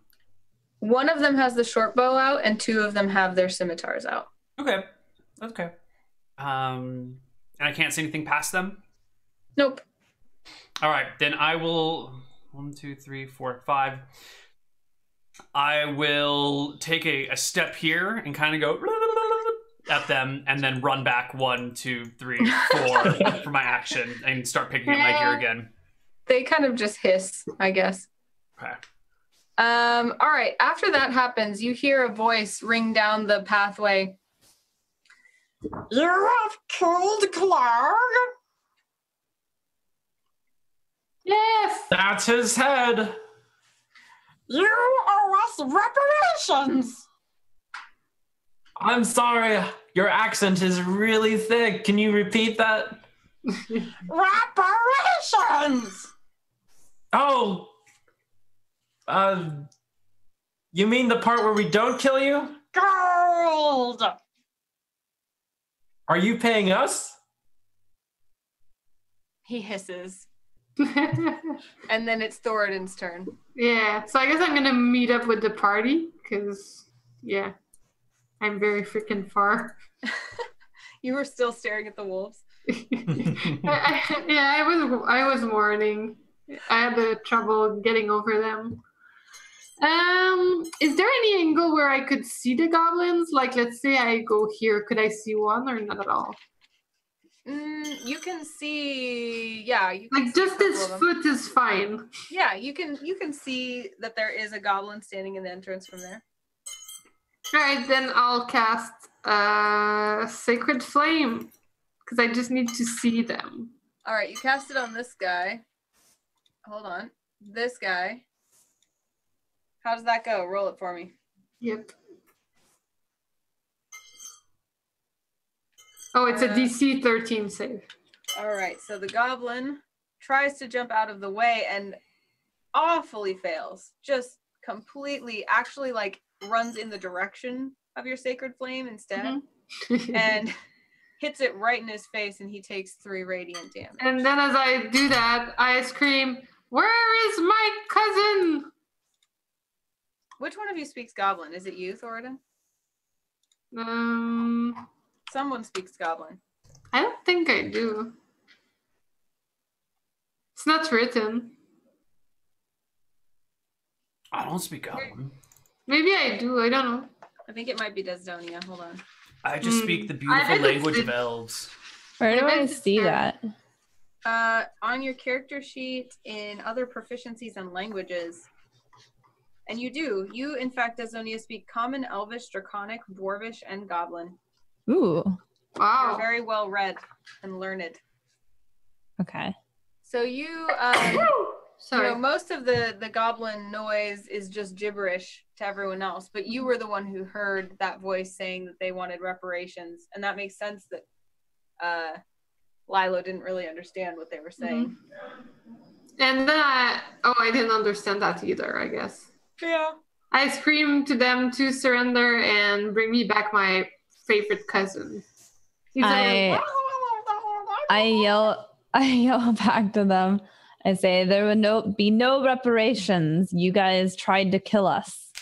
One of them has the short bow out, and 2 of them have their scimitars out. Okay. And I can't see anything past them? Nope. All right, then I will 1, 2, 3, 4, 5. I will take a step here and kind of go at them, and then run back 1, 2, 3, 4 for my action, and start picking up my gear again. They kind of just hiss, I guess. Okay. All right. After that happens, you hear a voice ring down the pathway. You have killed Clark? Yes. That's his head. You owe us reparations. I'm sorry. Your accent is really thick. Can you repeat that? Reparations. Oh. You mean the part where we don't kill you? Gold. Are you paying us? He hisses. And then it's Thoradin's turn. Yeah, so I guess I'm gonna meet up with the party, because, yeah, I'm very freaking far. You were still staring at the wolves. I was mourning. I had trouble getting over them. Is there any angle where I could see the goblins? Like, let's say I go here, could I see one or not at all? You can see, yeah. You can like, see just this foot is fine. Yeah, you can see that there is a goblin standing in the entrance from there. All right, then I'll cast Sacred Flame, because I just need to see them. All right, you cast it on this guy. Hold on. This guy. How does that go? Roll it for me. Yep. Oh, it's a DC 13 save. All right, so the goblin tries to jump out of the way and awfully fails. Just completely, actually, like, runs in the direction of your Sacred Flame instead. Mm-hmm. And hits it right in his face, and he takes 3 radiant damage. And then as I do that, I scream, "Where is my cousin?" Which one of you speaks Goblin? Is it you, Thoradin? Someone speaks Goblin. I don't think I do. It's not written. I don't speak Goblin. Maybe I do. I don't know. I think it might be Desdonia. Hold on. I just speak the beautiful language of elves. Where do I see that? On your character sheet in other proficiencies and languages. And you do. You, in fact, Desdonia, speak Common, Elvish, Draconic, Dwarvish, and Goblin. Ooh. Wow. You're very well read and learned. Okay. So you, Sorry. you know, most of the goblin noise is just gibberish to everyone else, but you were the one who heard that voice saying that they wanted reparations, and that makes sense that Lilo didn't really understand what they were saying. Mm-hmm. And then I didn't understand that either, I guess. Yeah. I screamed to them to surrender and bring me back my favorite cousin. I yell back to them. I say there would be no reparations. You guys tried to kill us.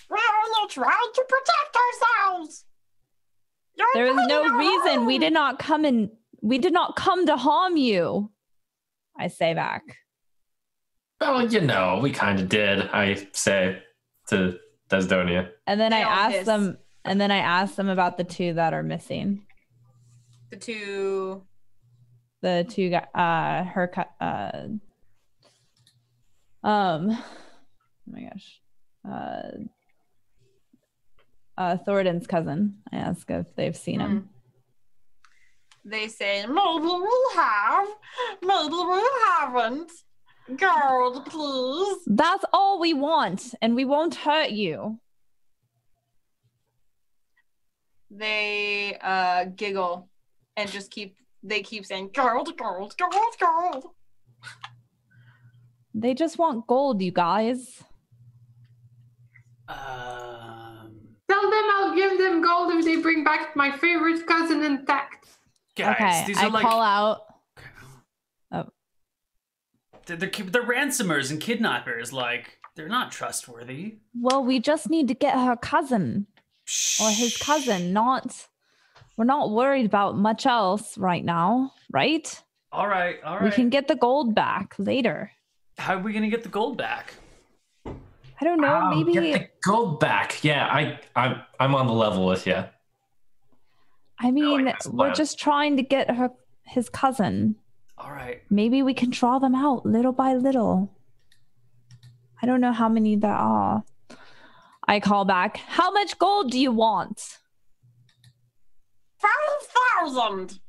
We only tried to protect ourselves. There is no reason. We did not come to harm you. I say back. Well, you know, we kind of did, I say to Desdonia. And then I ask them about the 2 that are missing. The two guys, oh my gosh. Thoradin's cousin. I ask if they've seen him. They say, maybe we have, maybe we haven't. Girl, please. That's all we want, and we won't hurt you. They giggle and just keep saying, gold. They just want gold, you guys. Tell them I'll give them gold if they bring back my favorite cousin intact. Guys, okay, these are call out. Oh. They're ransomers and kidnappers. Like, they're not trustworthy. Well, we just need to get her cousin. Or his cousin. We're not worried about much else right now, right? All right. We can get the gold back later. How are we gonna get the gold back? I don't know. Maybe get the gold back. Yeah, I'm on the level with you. I mean, we're just trying to get his cousin. All right. Maybe we can draw them out little by little. I don't know how many there are. I call back. How much gold do you want? 5,000.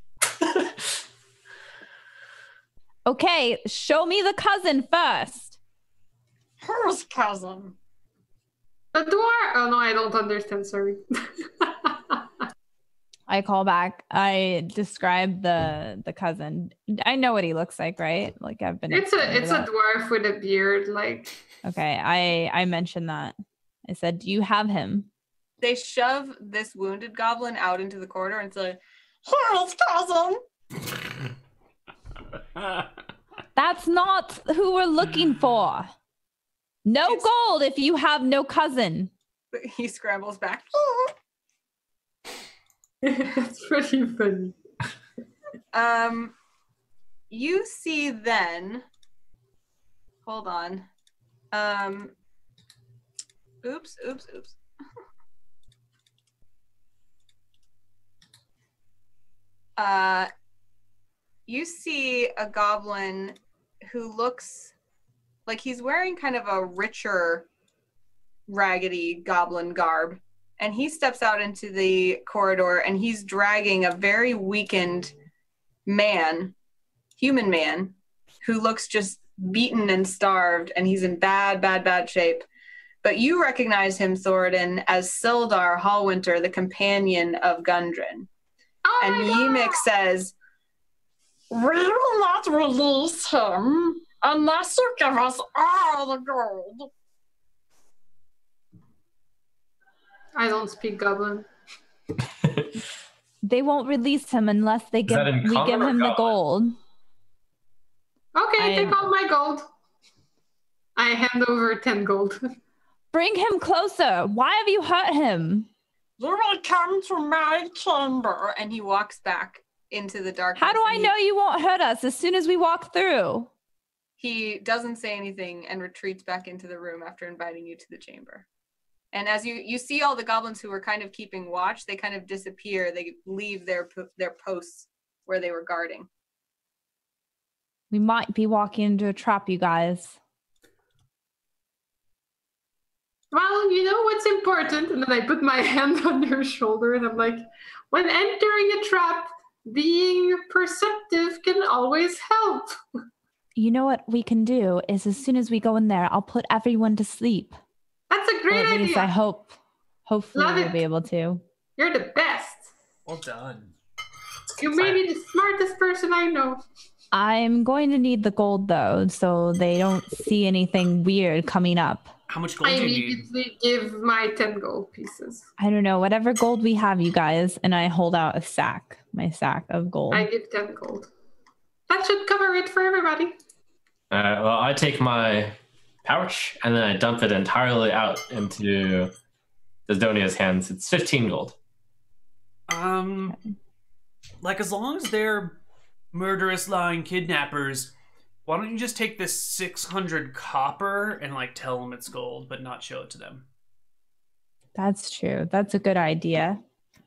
Okay, show me the cousin first. Whose cousin? The dwarf. Oh no, I don't understand. Sorry. I call back. I describe the cousin. I know what he looks like, right? Like I've been. It's a dwarf with a beard, like. Okay, I mentioned that. I said, "Do you have him?" They shove this wounded goblin out into the corridor and say, "Whose cousin?" That's not who we're looking for. No gold if you have no cousin. He scrambles back. It's pretty funny. You see then. Hold on. Oops. You see a goblin who looks like he's wearing kind of a richer, raggedy goblin garb. And he steps out into the corridor and he's dragging a very weakened man, human man, who looks just beaten and starved, and he's in bad shape. But you recognize him, Thoradin, as Sildar Hallwinter, the companion of Gundren. Oh and Ymix says, "We will not release him unless you give us all the gold." I don't speak goblin. They won't release him unless we give him the gold. Okay, take all my gold. I hand over 10 gold. Bring him closer. Why have you hurt him? You will come to my chamber. And he walks back into the darkness. How do I know you won't hurt us as soon as we walk through? He doesn't say anything and retreats back into the room after inviting you to the chamber. And as you see all the goblins who were kind of keeping watch, they kind of disappear. They leave their posts where they were guarding. We might be walking into a trap, you guys. Well, you know what's important? And then I put my hand on your shoulder and I'm like, when entering a trap, being perceptive can always help. You know what we can do is as soon as we go in there, I'll put everyone to sleep. That's a great idea. At least I hope. Hopefully we'll be able to. You're the best. Well done. You may be the smartest person I know. I'm going to need the gold though, so they don't see anything weird coming up. How much gold do you need? I immediately give my 10 gold pieces. I don't know, whatever gold we have, you guys, and I hold out my sack of gold. I give 10 gold. That should cover it for everybody. Well, I take my pouch and then I dump it entirely out into Donia's hands. It's 15 gold. Like as long as they're murderous, lying kidnappers, why don't you just take this 600 copper and like tell them it's gold, but not show it to them? That's true. That's a good idea.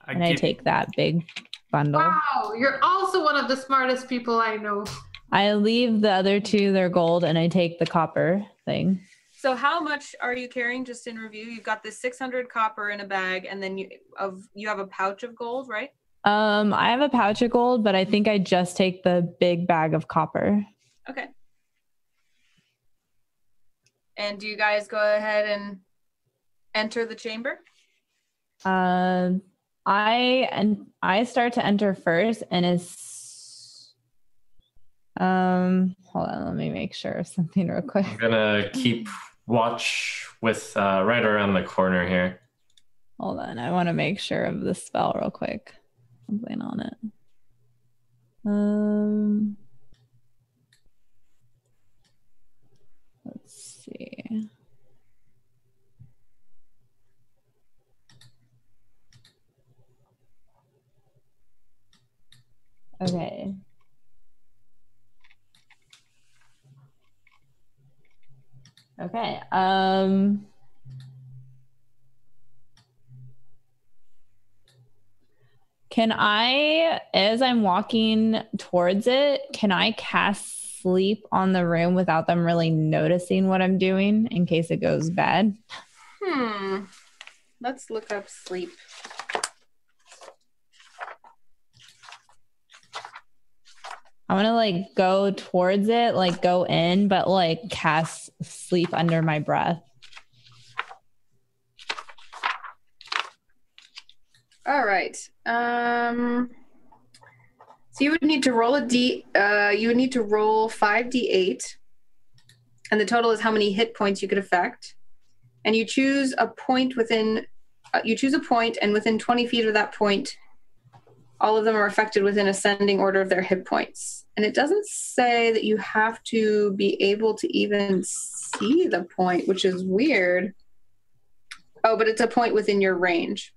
I take that big bundle. Wow, you're also one of the smartest people I know. I leave the other two their gold and I take the copper thing. So how much are you carrying, just in review? You've got this 600 copper in a bag, and then you have a pouch of gold, right? I have a pouch of gold, but I think I just take the big bag of copper. Okay. And do you guys go ahead and enter the chamber? I start to enter first, and hold on, let me make sure of something real quick. I'm gonna keep watch with right around the corner here. Hold on, I want to make sure of the spell real quick. Something on it. Let's see. Okay. Okay. Can I, as I'm walking towards it, can I cast sleep on the room without them really noticing what I'm doing in case it goes bad? Let's look up sleep. I want to like go towards it, like go in, but like cast sleep under my breath. All right. So you would need to roll you would need to roll 5d8, and the total is how many hit points you could affect. And you choose a point within, and within 20 feet of that point, all of them are affected within ascending order of their hit points. And it doesn't say that you have to be able to even see the point, which is weird. Oh, but it's a point within your range.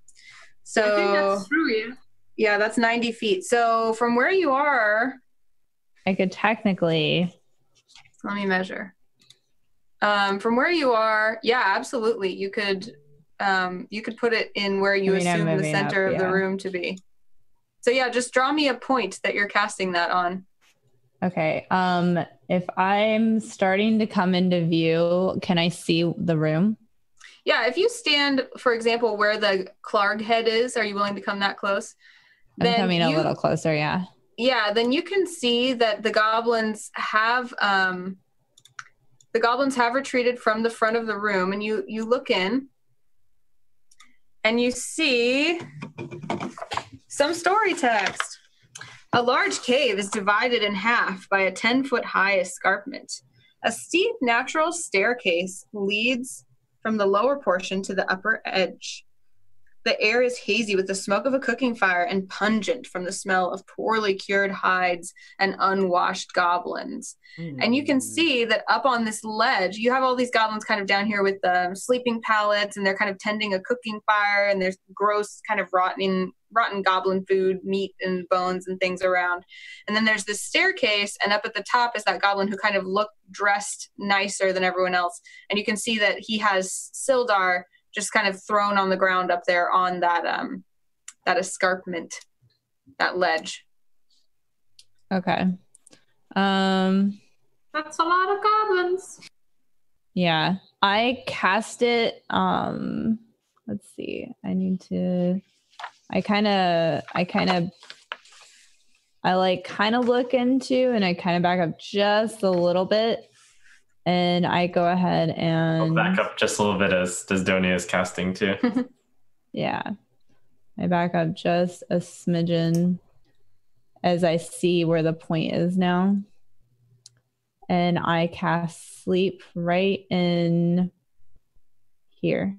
So I think that's true, yeah. Yeah, that's 90 feet. So from where you are, I could technically. Let me measure. From where you are, yeah, absolutely. You could put it in where you assume the center of the room to be. So yeah, just draw me a point that you're casting that on. Okay. If I'm starting to come into view, can I see the room? Yeah, if you stand, for example, where the Clark head is, are you willing to come that close? I'm coming a little closer, yeah. Yeah, then you can see that the goblins have retreated from the front of the room, and you look in and you see some story text. A large cave is divided in half by a 10-foot high escarpment. A steep natural staircase leads from the lower portion to the upper edge. The air is hazy with the smoke of a cooking fire and pungent from the smell of poorly cured hides and unwashed goblins. And you can see that up on this ledge, you have all these goblins kind of down here with sleeping pallets, and they're kind of tending a cooking fire, and there's gross kind of rotten goblin food, meat and bones and things around. And then there's this staircase, and up at the top is that goblin who kind of looked dressed nicer than everyone else. And you can see that he has Sildar just kind of thrown on the ground up there on that escarpment, that ledge. Okay. That's a lot of goblins. Yeah. I cast it. Let's see. I kind of look into, and I kind of back up just a little bit. And I go ahead and I'll back up just a little bit as Donia is casting too. Yeah. I back up just a smidgen as I see where the point is now. And I cast sleep right in here.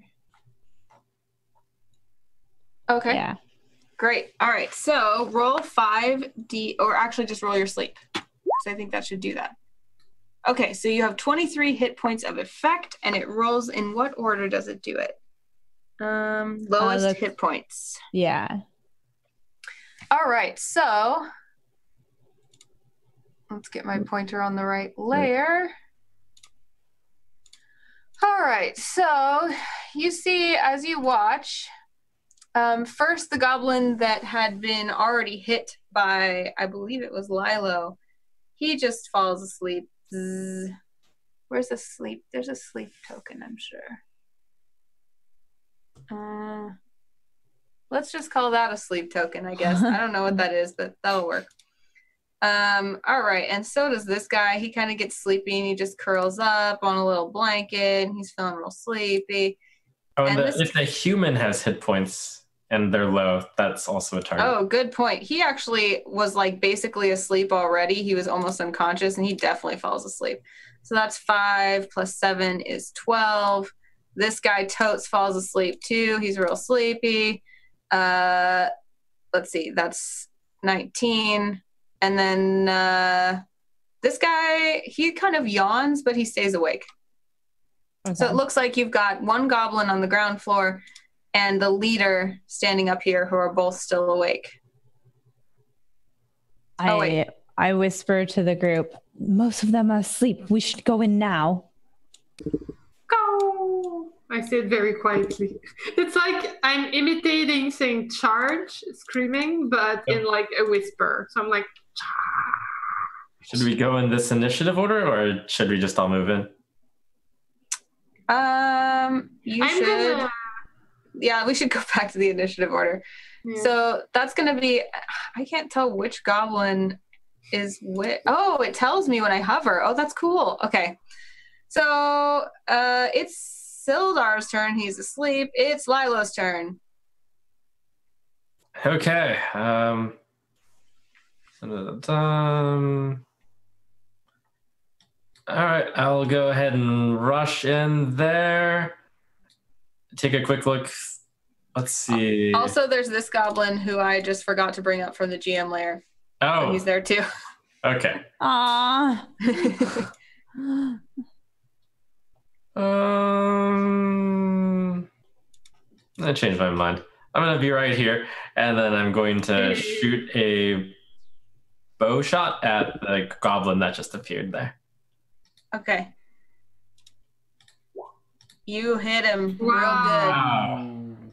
Okay. Yeah. Great. All right. So roll 5d, or actually just roll your sleep. So I think that should do that. Okay, so you have 23 hit points of effect, and it rolls in what order does it do it? Lowest hit points. Yeah. All right, so let's get my pointer on the right layer. All right, so you see as you watch, first the goblin that had been already hit by, I believe it was Lilo, he just falls asleep. Where's the sleep? There's a sleep token, I'm sure. Let's just call that a sleep token, I guess. I don't know what that is, but that'll work. All right, and so does this guy. He kind of gets sleepy, and he just curls up on a little blanket, and he's feeling real sleepy. Oh, and if the human has hit points and they're low, that's also a target. Oh, good point. He actually was like basically asleep already. He was almost unconscious, and he definitely falls asleep. So that's 5 plus 7 is 12. This guy totes falls asleep too. He's real sleepy. Let's see, that's 19. And then this guy, he kind of yawns, but he stays awake. Okay. So it looks like you've got one goblin on the ground floor and the leader standing up here who are both still awake. I whisper to the group, most of them are asleep. We should go in now. Go! I say it very quietly. It's like I'm imitating saying charge, screaming, but in like a whisper. So I'm like, Should we go in this initiative order, or should we just all move in? Yeah, we should go back to the initiative order. Yeah. So that's going to be, I can't tell which goblin is which. Oh, it tells me when I hover. Oh, that's cool. Okay. So it's Sildar's turn. He's asleep. It's Lilo's turn. Okay. All right, I'll go ahead and rush in there. Take a quick look. Let's see. Also, there's this goblin who I just forgot to bring up from the GM lair. Oh. So he's there too. Okay. Aww. I changed my mind. I'm going to be right here, and then I'm going to shoot a bow shot at the goblin that just appeared there. Okay. You hit him real good.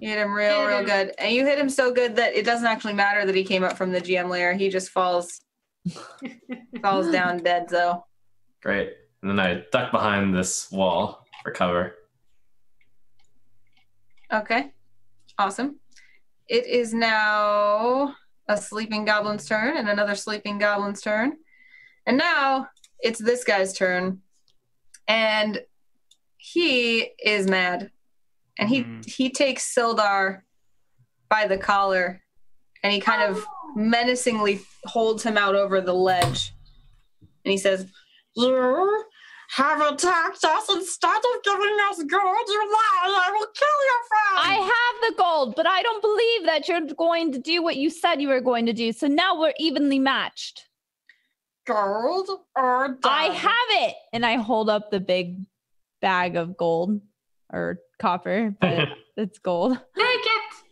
You hit him real good. And you hit him so good that it doesn't actually matter that he came up from the GM lair. He just falls down dead, though. Great. And then I duck behind this wall for cover. Okay. Awesome. It is now a sleeping goblin's turn and another sleeping goblin's turn. And now it's this guy's turn. And he is mad. And he takes Sildar by the collar and he kind of menacingly holds him out over the ledge. And he says, "You have attacked us instead of giving us gold, you lie! I will kill your friend!" I have the gold, but I don't believe that you're going to do what you said you were going to do. So now we're evenly matched. Gold or done? I have it! And I hold up the big bag of gold or copper, but it's gold. Take it!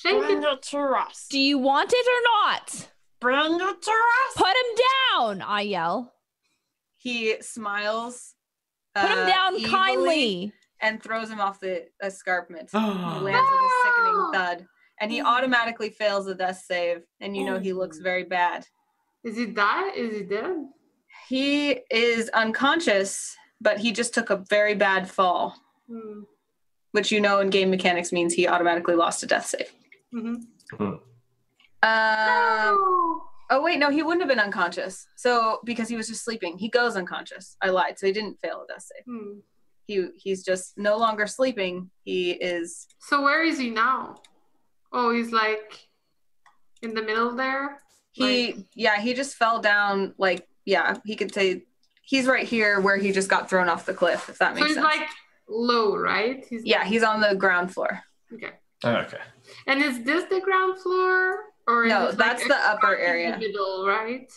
Bring it to us. Do you want it or not? Bring it to us. Put him down, I yell. He smiles. Put him down kindly. And throws him off the escarpment. He lands with a sickening thud. And he automatically fails the death save. And you know he looks very bad. Is he dead? Is he dead? He is unconscious, but he just took a very bad fall. Which you know in game mechanics means he automatically lost a death save. Oh, wait, no, he wouldn't have been unconscious. So, because he was just sleeping. He goes unconscious. I lied. So he didn't fail a death save. He's just no longer sleeping. He is... So where is he now? Oh, he's like in the middle there? He just fell down. He could say he's right here where he just got thrown off the cliff, if that makes sense. So he's like low, right? He's on the ground floor. Okay. Oh, okay. And is this the ground floor? Or no, that's the upper area. In the middle, right?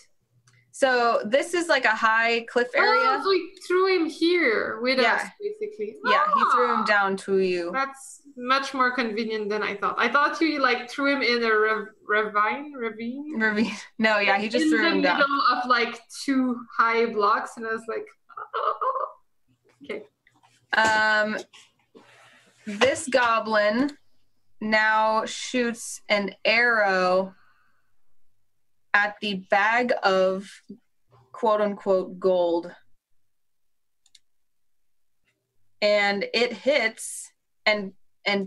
So this is like a high cliff area. Oh, so he threw him here with us, basically. Yeah, he threw him down to you. That's much more convenient than I thought. I thought you threw him in a ravine. No, yeah, he just threw him down. In the middle of like two high blocks, and I was like, okay. This goblin now shoots an arrow at the bag of quote-unquote gold. And it hits and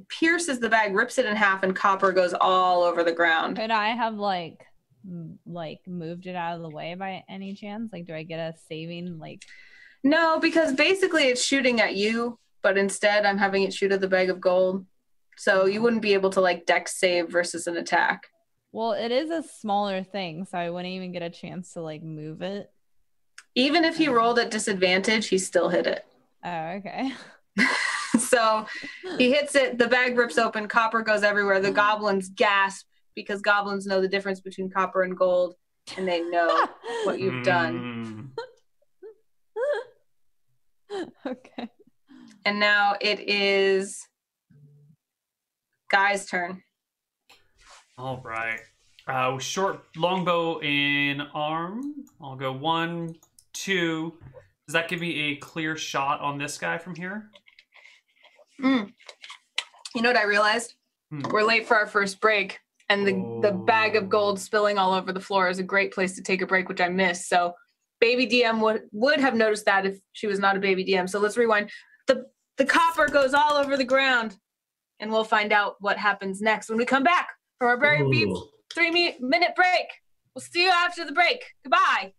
pierces the bag, rips it in half, and copper goes all over the ground. Could I have moved it out of the way by any chance? Do I get a saving No, because basically it's shooting at you, but instead I'm having it shoot at the bag of gold. So you wouldn't be able to dex save versus an attack. Well, it is a smaller thing, so I wouldn't even get a chance to move it. Even if he rolled at disadvantage, he still hit it. Oh, okay. So he hits it, the bag rips open, copper goes everywhere. The goblins gasp because goblins know the difference between copper and gold, and they know what you've done. Okay. And now it is Guy's turn. All right. Short longbow in arm. I'll go 1, 2. Does that give me a clear shot on this guy from here? You know what I realized? We're late for our first break, and the bag of gold spilling all over the floor is a great place to take a break, which I missed. So baby DM would have noticed that if she was not a baby DM. So let's rewind. The copper goes all over the ground, and we'll find out what happens next when we come back from our very brief 3-minute break. We'll see you after the break. Goodbye.